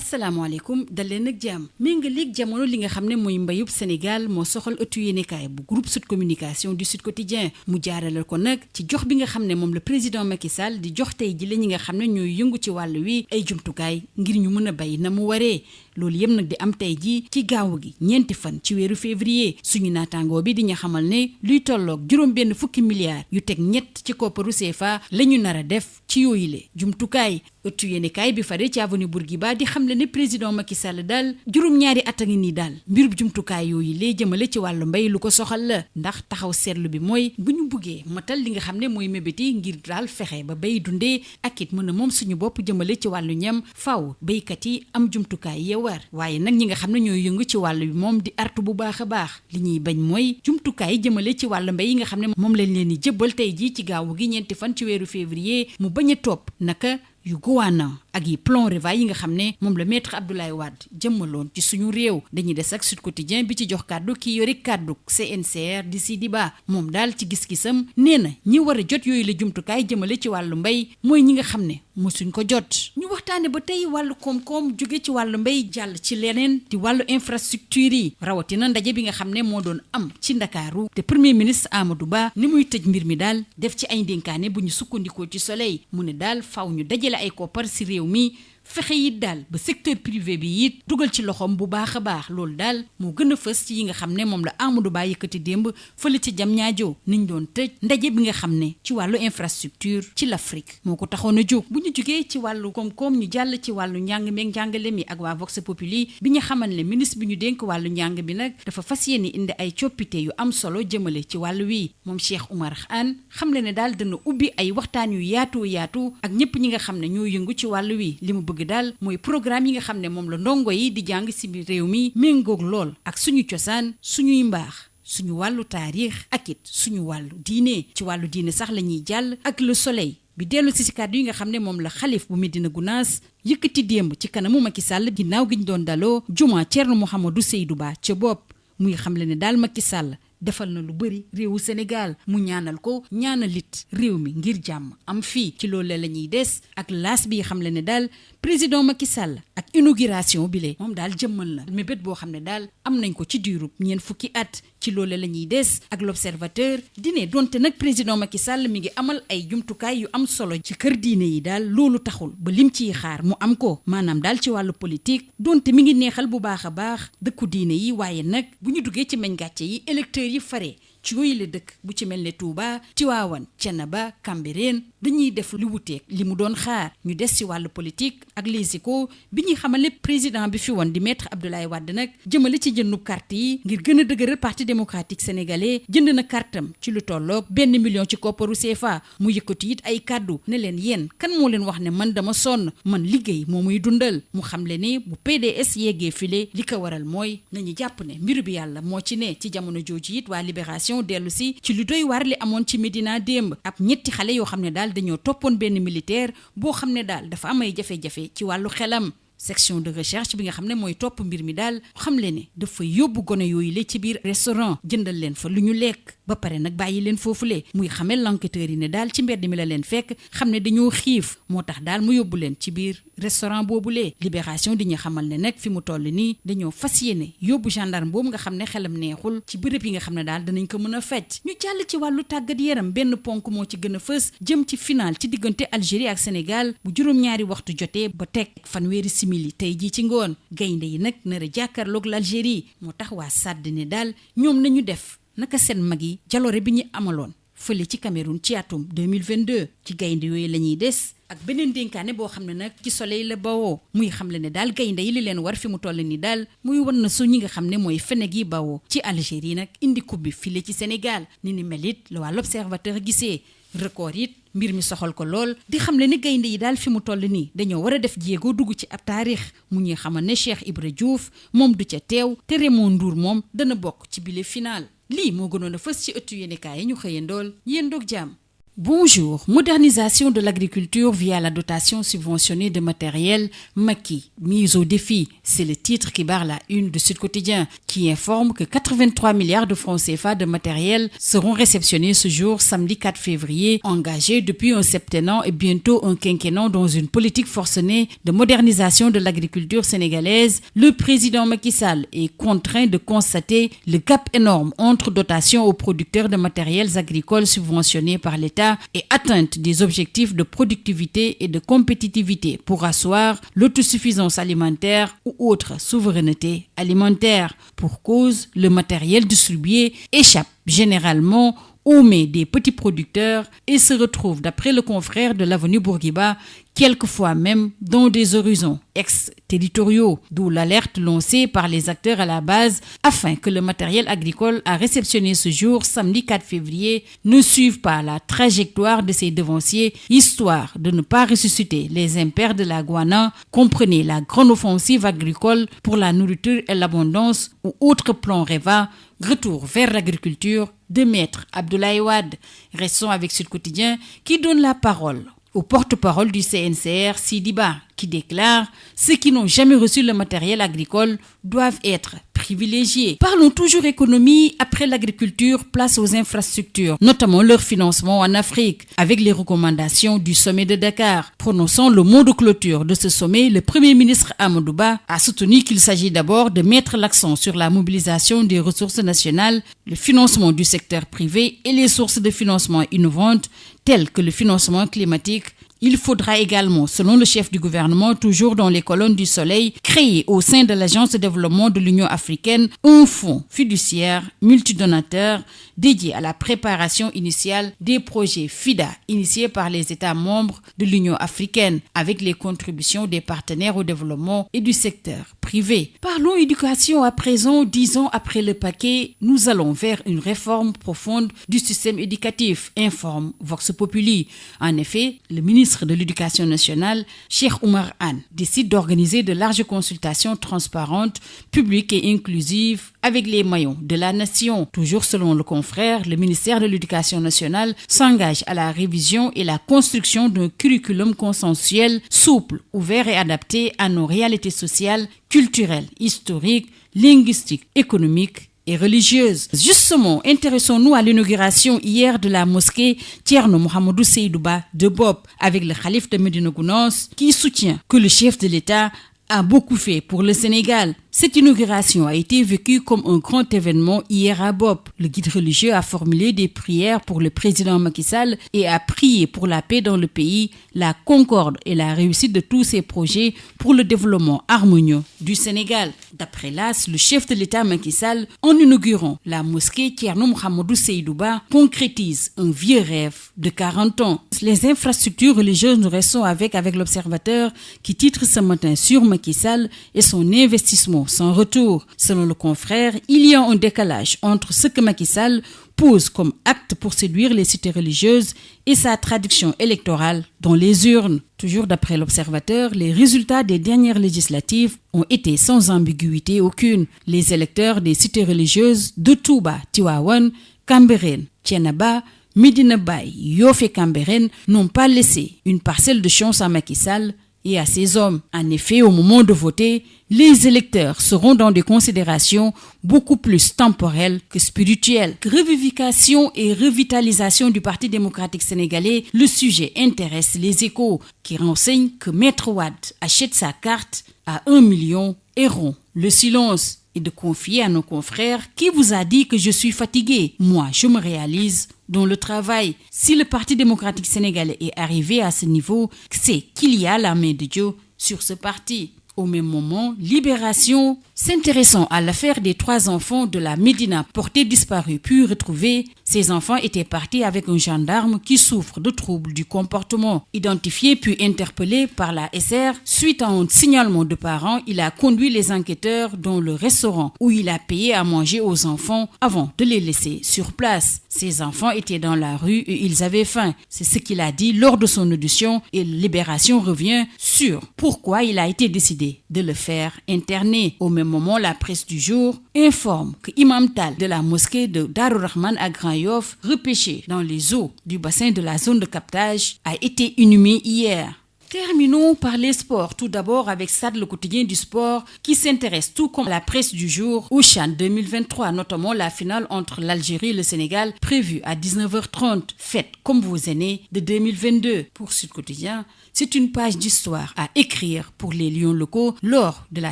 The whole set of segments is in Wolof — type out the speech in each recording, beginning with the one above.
asalaamaaleykum dal leen ak jàmm méngaleeg jamono li nga xam ne mooy mbayub Sénégal moo soxal ëttu yéenekaay bu groupe Sud Communication du Sud Quotidien mu jaarale ko nag ci jox bi nga xam ne moom le président Macky Sall di jox tey ji la ñi nga xam ne ñooy yëngu ci wàll wi ay jumtukaay ngir ñu mën a bay na mu waree loolu yëpp nag di am tey ji ci gaawu gi ñeenti fan ci weeru février suñu naataangoo bi di ñu xamal ne luy tolloog juróom-benn fukki milliards yu teg ñett ci kopparu CFA la ñu nar a def ci yooyule jumtukaay ëttu yéenekaay bi fare ci avenue Bourguiba di xam le ne président Macky Sall daal juróom-ñaari at a ngi nii daal mbirub jumtukaay yooyu lay jëmale ci wàllu mbay lu ko soxal la ndax taxaw seetlu bi mooy bu ñu buggee matal li nga xam ne mooy mébét yi ngir daal fexe ba bay dundee ak it mën a moom suñu bopp jëmale ci wàllu ñam faaw béykat yi am jumtukaay yee war waaye nag ñi nga xam ne ñooy yëngu ci wàllu bi moom di artu bu baax a baax li ñuy bañ mooy jumtukaay jëmale ci wàllu mbay yi nga xam ne moom lañ leen di jëbbal tey jii ci gaawu gi ñeenti fan ci weeru février mu bañ a topp naka yu gowaana ak yi plan Réveil yi nga xam ne moom la maître Abdoulaye Wade jëmmaloon ci suñu réew dañuy des ak Sud Quotidien bi ci jox kàddu kii yore kàddu CNCR di Sidi Ba moom daal ci gis-gisam nee na ñi war a jot yooyu la jumtukaay jëmale ci wàllu mbay mooy ñi nga xam ne mosuñ ko jot ñu waxtaane ba tey wàllu koom-koom jóge ci wàllu mbay jàll ci leneen di wàllu infrastructure yi rawatina ndaje bi nga xam ne moo doon am ci Ndakaaru te premier ministre Amadou Ba ni muy tëj mbir mi daal def ci ay ndénkaane bu ñu sukkandikoo ci Soleil mu ne daal faw ñu dajale ay koppar si réew mi fexe it daal ba secteur privé bi it dugal ci loxoom bu baax a baax loolu daal moo gën a fës ci yi nga xam ne moom la Amadou Ba yëkkati démb fële ci Diamniadio niñ doon tëj ndaje bi nga xam ne ci wàllu infrastructure ci l'Afrique moo ko taxoon a jóg bu ñu jógee ci wàllu koom-koom ñu jàll ci wàllu njàng meeg njàngale mi ak waa Vox Populi bi ñu xamal ne ministre bi ñu dénk wàllu njàng bi nag dafa fas yéene indi ay coppite yu am solo jëmale ci wàllu wi moom Cheikh Oumar Anne xam le ne daal dana ubbi ay waxtaan yu yaatu ak ñëpp ñi nga xam ne ñoo yëngu ci wàllu wi li mu bëgg daal mooy programme yi nga xam ne moom la ndongo yi di jàng si biir réew mi méngoog lool ak suñu cosaan suñuy mbaax suñu wàllu taarix ak it suñu wàllu diine ci wàllu diine sax la ñuy jàll ak Le Soleil bi dellu si kàddu yi nga xam ne moom la xalif bu Medina Gounass yëkkati démb ci kanamu Macky Sall ginnaaw gi ñu doon daloo juma Thierno Mouhamadou Seydou Ba ca bopp muy xamle ne daal Macky Sall defal na lu bëri réewu Sénégal mu ñaanal ko ñaanalit réew mi ngir jàmm am fii ci loolu la ñuy des ak laas bi xam le ne daal président Macky Sall ak inauguration bi le moom daal jëmmal na mébét boo xam ne daal am nañ ko ci diirub ñeent fukki at ci loolu la ñuy des ak l'observateur dine donte nag président Macky Sall mi ngi amal ay jumtukaay yu am solo ci kër diine yi daal loolu taxul ba lim ciy xaar mu am ko maanaam daal ci wàllu politique donte mi ngi neexal bu baax a baax dëkku diine yi waaye nag bu ñu duggee ci meñ gàcce yi électeurs yi fare ci yooyu la dëkk bu ci mel ne Touba Tivaouane Thiénaba Cambérène dañuy def lu wuteeg li mu doon xaar ñu des ci wàllu politique ak Les Échos bi ñuy xamale président bi fi woon di maître Abdoulaye Wade nag jëmale ci jëndub carte yi ngir gën a dëgëral parti démocratique sénégalais jënd na kartam ci lu tolloog 1 million ci kopparu CFA mu yëkkati it ay kàddu ne leen yéen kan moo leen wax ne man dama sonn man liggéey moo muy dundal mu xam le ne bu PDS yeggee file li ko waral mooy nañu jàpp ne mbiru bi yàlla moo ci ne ci jamono jooju it waa Libération dellu si ci lu doy waar li amoon ci Médina démb ab ñetti xale yoo xam ne daal dañoo toppoon benn militaire boo xam ne daal dafa am ay jafe-jafe ci wàllu xelam section de recherche bi nga xam ne mooy topp mbir mi daal xam le ne dafa yóbbu gone yooyu le ci biir restaurant jëndal leen fa lu ñu lekk ba pare nag bàyyi leen foofule muy xamel l'enquêteur yi ne daal ci mbedd mi la leen fekk xam ne dañoo xiif moo tax daal mu yóbbu leen ci biir restaurant boobulee Libération di ñu xamal ne nag fi mu toll nii dañoo fas yéene yóbbu gendarme boobu nga xam ne xelam neexul ci bërëb yi nga xam ne daal danañ ko mën a fecc ñu jàll ci wàllu tàggat yaram benn ponk moo ci gën a fës jëm ci final ci diggante Algérie ak Sénégal bu juróom-ñaari waxtu jotee ba teg fanweeri simili tey jii ci ngoon gaynde yi nag nar a jàkkaarloog l'Algérie moo tax waa SAD ne daal ñoom nañu def naka seen mag yi jaloore bi ñu amaloon fële ci Cameroun ci atum 2022 ci gaynde yooyu la ñuy des ak beneen dénkaane boo xam ne nag ci Soleil la bawoo muy xam le ne daal gaynde yi li leen war fi mu toll ni daal muy wan na su ñi nga xam ne mooy Feneg yi bawoo ci Algérie nag indi coupe bi file ci Sénégal ni mel it la waa l'Observateur gisee record it mbir mi soxal ko lool di xam le ni gaynde yi daal fi mu toll nii dañoo war a def jéego dugg ci ab taarix mu ñuy xamal ne Cheikh Ibra Diouf moom du ca teew te Raymond Ndour moom dana bokk ci bile final lii moo gënoon a fës ci ëttu yéenekaay yi ñu xëyandool yéen doog jàmm Bonjour. Modernisation de l'agriculture via la dotation subventionnée de matériel Macky, mise au défi. C'est le titre qui barre la une de Sud Quotidien, qui informe que 83 milliards de francs CFA de matériel seront réceptionnés ce jour, samedi 4 février, engagés depuis un septennat et bientôt un quinquennat dans une politique forcenée de modernisation de l'agriculture sénégalaise. Le président Macky Sall est contraint de constater le gap énorme entre dotation aux producteurs de matériels agricoles subventionnés par l'État et atteinte des objectifs de productivité et de compétitivité pour asseoir l'autosuffisance alimentaire ou autre souveraineté alimentaire. Pour cause, le matériel distribué échappe généralement aux mains des petits producteurs et se retrouve, d'après le confrère de l'Avenue Bourguiba, quelquefois même dans des horizons ex-territoriaux, d'où l'alerte lancée par les acteurs à la base afin que le matériel agricole à réceptionner ce jour, samedi 4 février, ne suive pas la trajectoire de ses devanciers, histoire de ne pas ressusciter les impairs de la Guana, comprenez la grande offensive agricole pour la nourriture et l'abondance ou autre plan REVA. Retour vers l'agriculture de Maître Abdoulaye Wade. Restons avec Sud Quotidien qui donne la parole au porte-parole du CNCR, Sidi Ba, qui déclare « Ceux qui n'ont jamais reçu le matériel agricole doivent être privilégiés ». Parlons toujours économie. Après l'agriculture, place aux infrastructures, notamment leur financement en Afrique, avec les recommandations du sommet de Dakar. Prononçant le mot de clôture de ce sommet, le Premier ministre Amadou Ba a soutenu qu'il s'agit d'abord de mettre l'accent sur la mobilisation des ressources nationales, le financement du secteur privé et les sources de financement innovantes, telles que le financement climatique. Il faudra également, selon le chef du gouvernement, toujours dans les colonnes du Soleil, créer au sein de l'Agence de développement de l'Union africaine un fonds fiduciaire multidonateur dédié à la préparation initiale des projets FIDA initiés par les États membres de l'Union africaine avec les contributions des partenaires au développement et du secteur privé. Parlons éducation à présent. 10 ans après le paquet, nous allons vers une réforme profonde du système éducatif, informe Vox Populi. En effet, le ministre de l'Éducation nationale, Cheikh Oumar Anne, décide d'organiser de larges consultations transparentes, publiques et inclusives avec les maillons de la nation. Toujours selon le confrère, le ministère de l'Éducation nationale s'engage à la révision et la construction d'un curriculum consensuel, souple, ouvert et adapté à nos réalités sociales, culturelles, historiques, linguistiques, économiques et religieuse. Justement, intéressons-nous à l'inauguration hier de la mosquée Thierno Mohamedou Seydou Ba de Bopp avec le khalife de Médina Gounass qui soutient que le chef de l'État a beaucoup fait pour le Sénégal. Cette inauguration a été vécue comme un grand événement hier à Bopp. Le guide religieux a formulé des prières pour le président Macky Sall et a prié pour la paix dans le pays, la concorde et la réussite de tous ses projets pour le développement harmonieux du Sénégal. D'après l'AS, le chef de l'État Macky Sall, en inaugurant la mosquée Thierno Mohamedou Seydou Ba, concrétise un vieux rêve de 40 ans. Les infrastructures religieuses, nous restons avec l'Observateur qui titre ce matin sur Macky Sall et son investissement sans retour. Selon le confrère, il y a un décalage entre ce que Macky Sall pose comme acte pour séduire les cités religieuses et sa traduction électorale dans les urnes. Toujours d'après l'Observateur, les résultats des dernières législatives ont été sans ambiguïté aucune. Les électeurs des cités religieuses de Touba, Tivaouane, Cambérène, Thiénaba, Médina Baye, Yoff et Cambérène n'ont pas laissé une parcelle de chance à Macky Sall et à ses hommes. En effet, au moment de voter, les électeurs seront dans des considérations beaucoup plus temporelles que spirituelles. Revivification et revitalisation du Parti démocratique sénégalais, le sujet intéresse les Échos, qui renseignent que Maître Wade achète sa carte à 1 million et rompt le silence. Et de confier à nos confrères « Qui vous a dit que je suis fatigué ? Moi, je me réalise dans le travail. » Si le Parti démocratique sénégalais est arrivé à ce niveau, c'est qu'il y a la main de Dieu sur ce parti. Au même moment, Libération, s'intéressant à l'affaire des 3 enfants de la Médina portés disparus puis retrouvés, ces enfants étaient partis avec un gendarme qui souffre de troubles du comportement. Identifié puis interpellé par la SR, suite à un signalement de parents, il a conduit les enquêteurs dans le restaurant où il a payé à manger aux enfants avant de les laisser sur place. Ces enfants étaient dans la rue et ils avaient faim. C'est ce qu'il a dit lors de son audition et Libération revient sur pourquoi il a été décidé décidé de le faire interner. Au même moment, la presse du jour informe que Imam Tal de la mosquée de Darou Rahman à Grand Yoff, repêché dans les eaux du bassin de la zone de captage, a été inhumé hier. Terminons par les sports. Tout d'abord avec Stades, le quotidien du sport, qui s'intéresse tout comme la presse du jour au CHAN 2023, notamment la finale entre l'Algérie et le Sénégal, prévue à 19h30, faite comme vos aînés de 2022. Pour Sud Quotidien, c'est une page d'histoire à écrire pour les lions locaux lors de la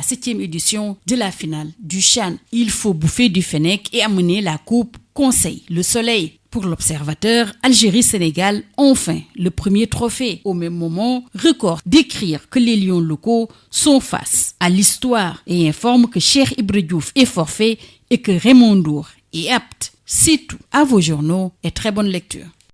7e édition de la finale du CHAN. Il faut bouffer du fennec et amener la coupe, conseille le Soleil. Pour l'Observateur, Algérie-Sénégal, enfin, le premier trophée. Au même moment, Record d'écrire que les lions locaux sont face à l'histoire et informe que Cheikh Ibra Diouf est forfait et que Raymond Ndour est apte. C'est tout. À vos journaux et très bonne lecture.